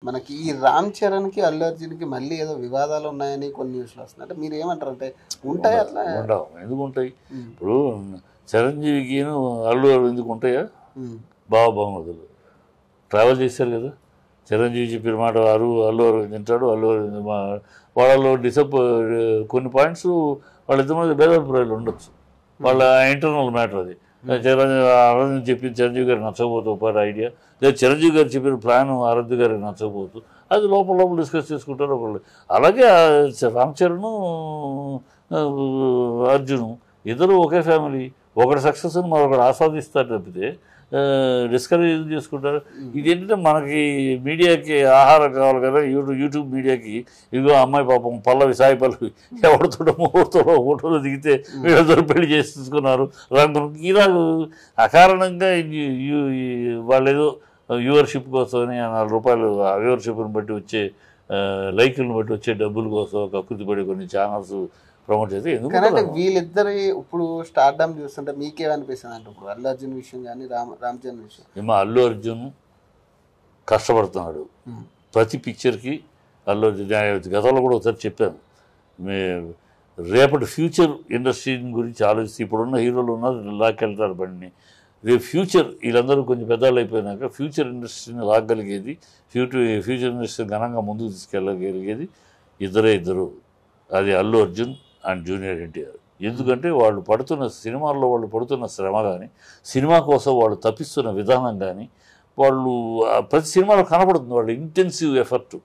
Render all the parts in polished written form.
మనకి ఈ రామ్ చరణ్కి అల్లు అర్జున్కి మళ్ళీ ఏదో వివాదాలు ఉన్నాయని కొన్ని న్యూస్లు వస్తున్నాయి. అంటే మీరు ఏమంటారు? అంటే ఉంటాయి అట్లా? ఉండవు, ఎందుకు ఉంటాయి? ఇప్పుడు చిరంజీవికి అల్లు ఎందుకు ఉంటాయా? బాగుండదు, ట్రావెల్ చేశారు కదా. చిరంజీవి చెప్పిన మాట అల్లు తింటాడు, వాళ్ళలో కొన్ని పాయింట్స్ వాళ్ళిద్దరి మధ్య భేదాభిప్రాయాలు ఉండొచ్చు, వాళ్ళ ఇంటర్నల్ మ్యాటర్ అది. ఆరాధ్య చెప్పిన చిరంజీవి గారికి నచ్చకపోతూ ఒక ఐడియా, లేదా చిరంజీవి గారు చెప్పిన ప్లాన్ ఆరాధ్య గారికి నచ్చకపోతూ అది లోపల డిస్కస్ చేసుకుంటారు ఒకళ్ళు. అలాగే రామ్ చరణ్ అర్జున్ ఇద్దరు ఒకే ఫ్యామిలీ, ఒకటి సక్సెస్ అని మరొకటి ఆస్వాదిస్తారు తప్పితే డిస్కరేజ్ చేసుకుంటారు. ఇదేంటంటే మనకి మీడియాకి ఆహారం కావాలి కదా, యూట్యూబ్ మీడియాకి. ఇదిగో అమ్మాయి పాపం సాయి పల్లవి ఎవరితో ముహూర్తంలో ఫోటోలు దిగితే వీళ్ళతో పెళ్లి చేసుకున్నారు ఇలాగ అకారణంగా వాళ్ళు ఏదో వ్యూవర్షిప్ కోసమని ₹4 ఆ వ్యూవర్షిప్ని బట్టి వచ్చే లైకులను బట్టి వచ్చే డబ్బుల కోసం కక్కుతిపడి కొన్ని ఛానల్స్ ప్రమోట్ చేస్తే ఎందుకంటే వీళ్ళిద్దరు ఇప్పుడు స్టార్డమ్ చూస్తుంటే మీకేమనిపిస్తుంది అంటే ఇప్పుడు అల్లు అర్జున్ విషయం కానీ రామ్ చరణ్ విషయం? ఏమో అల్లు అర్జున్ కష్టపడుతున్నాడు ప్రతి పిక్చర్కి. అల్లు అర్జున్ గతంలో కూడా ఒకసారి చెప్పాను, రేపటి ఫ్యూచర్ ఇండస్ట్రీ గురించి ఆలోచిస్తే ఇప్పుడున్న హీరోలు ఉన్నారు లాక్కెళ్తారు బండిని. రేపు ఫ్యూచర్ వీళ్ళందరూ కొంచెం పెద్దవాళ్ళు అయిపోయినాక ఫ్యూచర్ ఇండస్ట్రీని లాగగలిగేది, ఫ్యూచర్ ఇండస్ట్రీ ఘనంగా ముందుకు తీసుకెళ్ళగలిగేది ఇద్దరు, అది అల్లు అర్జున్ అండ్ జూనియర్ ఎన్టీఆర్. ఎందుకంటే వాళ్ళు సినిమాల్లో వాళ్ళు పడుతున్న శ్రమ కానీ, సినిమా కోసం వాళ్ళు తప్పిస్తున్న విధానం కానీ, వాళ్ళు ప్రతి సినిమాలో కనపడుతుంది వాళ్ళ ఇంటెన్సివ్ ఎఫర్ట్.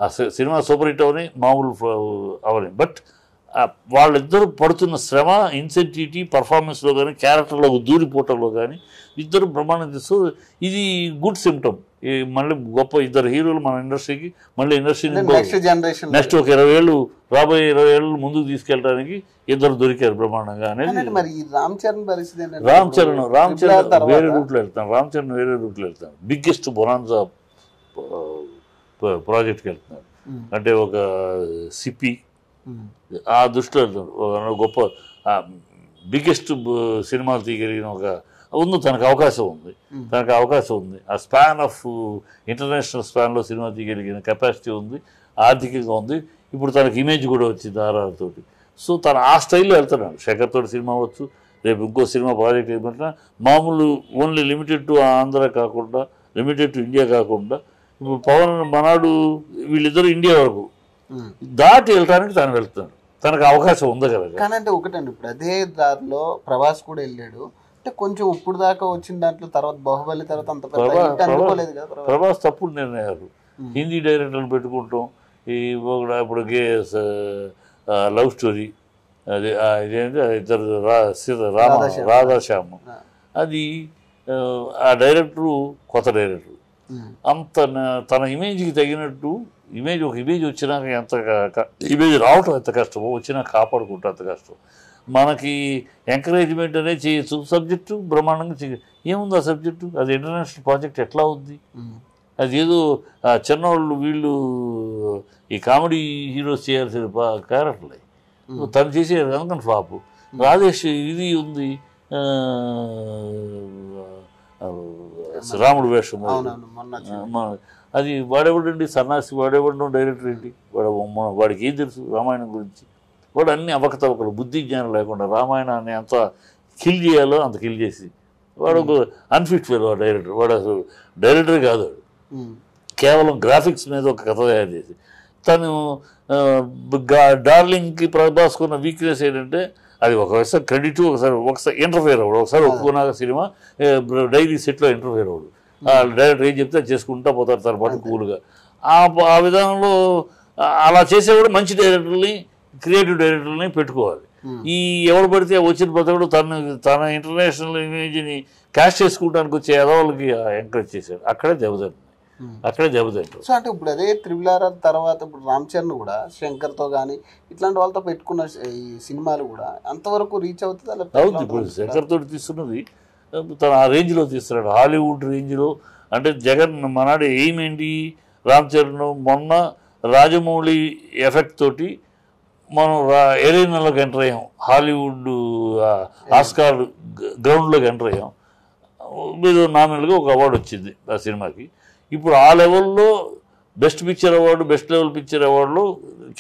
ఆ సినిమా సూపర్ హిట్ అవని మామూలు అవని, బట్ వాళ్ళిద్దరూ పడుతున్న శ్రమ, ఇన్సెంటివిటీ, పర్ఫార్మెన్స్లో కానీ, క్యారెక్టర్లో దూరిపోవటంలో కానీ ఇద్దరు బ్రహ్మాండం చేస్తూ ఇది గుడ్ సిమ్టమ్. మళ్ళీ గొప్ప ఇద్దరు హీరోలు మన ఇండస్ట్రీకి, మళ్ళీ ఇండస్ట్రీని నెక్స్ట్ ఒక 20 ఏళ్ళు రాబోయే 20 ఏళ్ళు ముందుకు తీసుకెళ్ళడానికి ఇద్దరు దొరికారు బ్రహ్మాండంగా అనేది. మరి రామ్ చరణ్ పరిస్థితి? రామ్ చరణ్ వేరే రూట్లో వెళ్తాను. బిగ్గెస్ట్ బొనాన్జా ప్రాజెక్ట్కి వెళ్తున్నారు. అంటే ఒక సిప్పి ఆ దృష్టిలో వెళ్తున్నారు. గొప్ప బిగ్గెస్ట్ సినిమాలు తీయగలిగిన తనకు అవకాశం ఉంది. ఆ స్పాన్ ఆఫ్ ఇంటర్నేషనల్ స్పాన్లో సినిమా తీయగలిగిన కెపాసిటీ ఉంది, ఆర్థికంగా ఉంది. ఇప్పుడు తనకి ఇమేజ్ కూడా వచ్చింది ఆర్ఆర్తోటి. సో తను ఆ స్టైల్లో వెళ్తున్నాడు. శేఖర్ తోటి సినిమా అవ్వచ్చు, రేపు ఇంకో సినిమా ప్రాజెక్ట్ ఏమంటున్నా మామూలు ఓన్లీ లిమిటెడ్ టు ఆంధ్ర కాకుండా, లిమిటెడ్ టు ఇండియా కాకుండా, ఇప్పుడు పవన్ మనాడు వీళ్ళిద్దరూ ఇండియా వరకు దాటి వెళ్ళడానికి తను వెళ్తున్నాడు. తనకు అవకాశం ఉంది కదా. కానీ అంటే ఒకటండి, ఇప్పుడు అదే దారిలో ప్రభాస్ కూడా వెళ్ళాడు. అంటే కొంచెం ఇప్పుడు దాకా వచ్చిన దాంట్లో తర్వాత బాహుబలి తర్వాత అంత అనుకోలేదు కదా. ప్రభాస్ తప్పుడు నిర్ణయాలు, హిందీ డైరెక్టర్లు పెట్టుకుంటాం. ఇప్పుడు లవ్ స్టోరీ అది ఇదేంటి ఇద్దరు రాధాశ్యామ్, అది ఆ డైరెక్టరు కొత్త డైరెక్టరు అంత తన ఇమేజ్కి తగినట్టు ఒక ఇమేజ్ వచ్చినాక ఇమేజ్ రావటం ఎంత కష్టమో, వచ్చినా కాపాడుకుంటా అంత కష్టం. మనకి ఎంకరేజ్మెంట్ అనేది చేయొచ్చు, సబ్జెక్టు బ్రహ్మాండంగా ఏముంది ఆ సబ్జెక్టు, అది ఇంటర్నేషనల్ ప్రాజెక్ట్ ఎట్లా ఉంది, అది ఏదో చిన్నవాళ్ళు వీళ్ళు ఈ కామెడీ హీరోస్ చేయాల్సిన క్యారెక్టర్లే తను చేసేది అందుకని ఫ్లాప్. రాధేష్ ఇది ఉంది, రాముడు వేషం, అది వాడేవాడండి సన్నాసి, వాడేవాడు డైరెక్టర్ ఏంటి, వాడికి ఏం తెలుసు రామాయణం గురించి? వాడు అన్ని అవకతవకలు, బుద్ధి జ్ఞానం లేకుండా రామాయణాన్ని అంత కిల్ చేయాలో అంత కిల్ చేసి వాడు ఒక అన్ఫిట్ ఫెలో ఆ డైరెక్టర్. వాడు అసలు డైరెక్టరే కాదు, వాడు కేవలం గ్రాఫిక్స్ మీద ఒక కథ తయారు చేసి. తను డార్లింగ్కి ప్రభాస్కున్న వీక్నెస్ ఏంటంటే అది ఒకసారి క్రెడిట్, ఒకసారి ఇంటర్ఫేర్ అవ్వడు. ఒకసారి ఒప్పుకున్నాక సినిమా డైలీ సెట్లో ఇంటర్ఫేర్ అవ్వడు. డైరెక్టర్ ఏం చెప్తే చేసుకుంటా పోతారు తన పాటు కూల్గా. ఆ విధానంలో అలా చేసేవాడు మంచి డైరెక్టర్ని, క్రియేటివ్ డైరెక్టర్ని పెట్టుకోవాలి. ఈ ఎవరు పడితే వచ్చిన ప్రతివాడు తన ఇంటర్నేషనల్ ఇమేజ్ని క్యాష్ చేసుకుంటానికి వచ్చే ఎదవాళ్ళకి ఎంకరేజ్ చేశారు. అక్కడే దెబ్బతింటారు. సో అంటే ఇప్పుడు అదే RRR తర్వాత ఇప్పుడు రామ్ చరణ్ కూడా శంకర్తో కానీ ఇట్లాంటి వాళ్ళతో పెట్టుకున్న ఈ సినిమాలు కూడా అంతవరకు రీచ్ అవుతుంది. ఇప్పుడు శంకర్తో తీస్తున్నది తను ఆ రేంజ్లో తీస్తున్నాడు, హాలీవుడ్ రేంజ్లో. అంటే జగన్ మనాడు ఎయిమ్ ఏంటి, రామ్ చరణ్ మొన్న రాజమౌళి ఎఫెక్ట్ తోటి మనం ఎరీనాలోకి ఎంటర్ అయ్యాం, హాలీవుడ్ ఆస్కార్ గ్రౌండ్లోకి ఎంటర్ అయ్యాం. మీరు నామినల్గా ఒక అవార్డు వచ్చింది ఆ సినిమాకి. ఇప్పుడు ఆ లెవెల్లో best picture award, best level picture అవార్డులో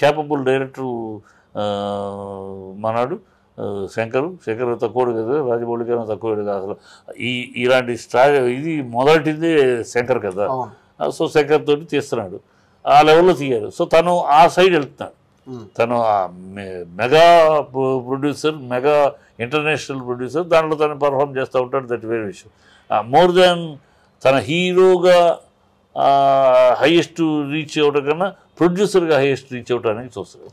క్యాపబుల్ డైరెక్టర్ మనాడు శంకర్ తక్కువడు కదా, రాజమౌళి కన్నా తక్కువడు కదా. అసలు ఇలాంటి ఇది మొదటిదే శంకర్ కదా. సో శంకర్ తోటి తీస్తున్నాడు, ఆ లెవెల్లో తీయారు. సో తను ఆ సైడ్ వెళ్తున్నాడు. తను mega producer, mega international producer, దాంట్లో తను పర్ఫామ్ చేస్తూ ఉంటాడు. దట్ వేరే విషయం. మోర్ దాన్ తన హీరోగా హైయెస్ట్ రీచ్ అవ్వడం కన్నా ప్రొడ్యూసర్గా హైయెస్ట్ రీచ్ అవ్వడానికి చూస్తాడు.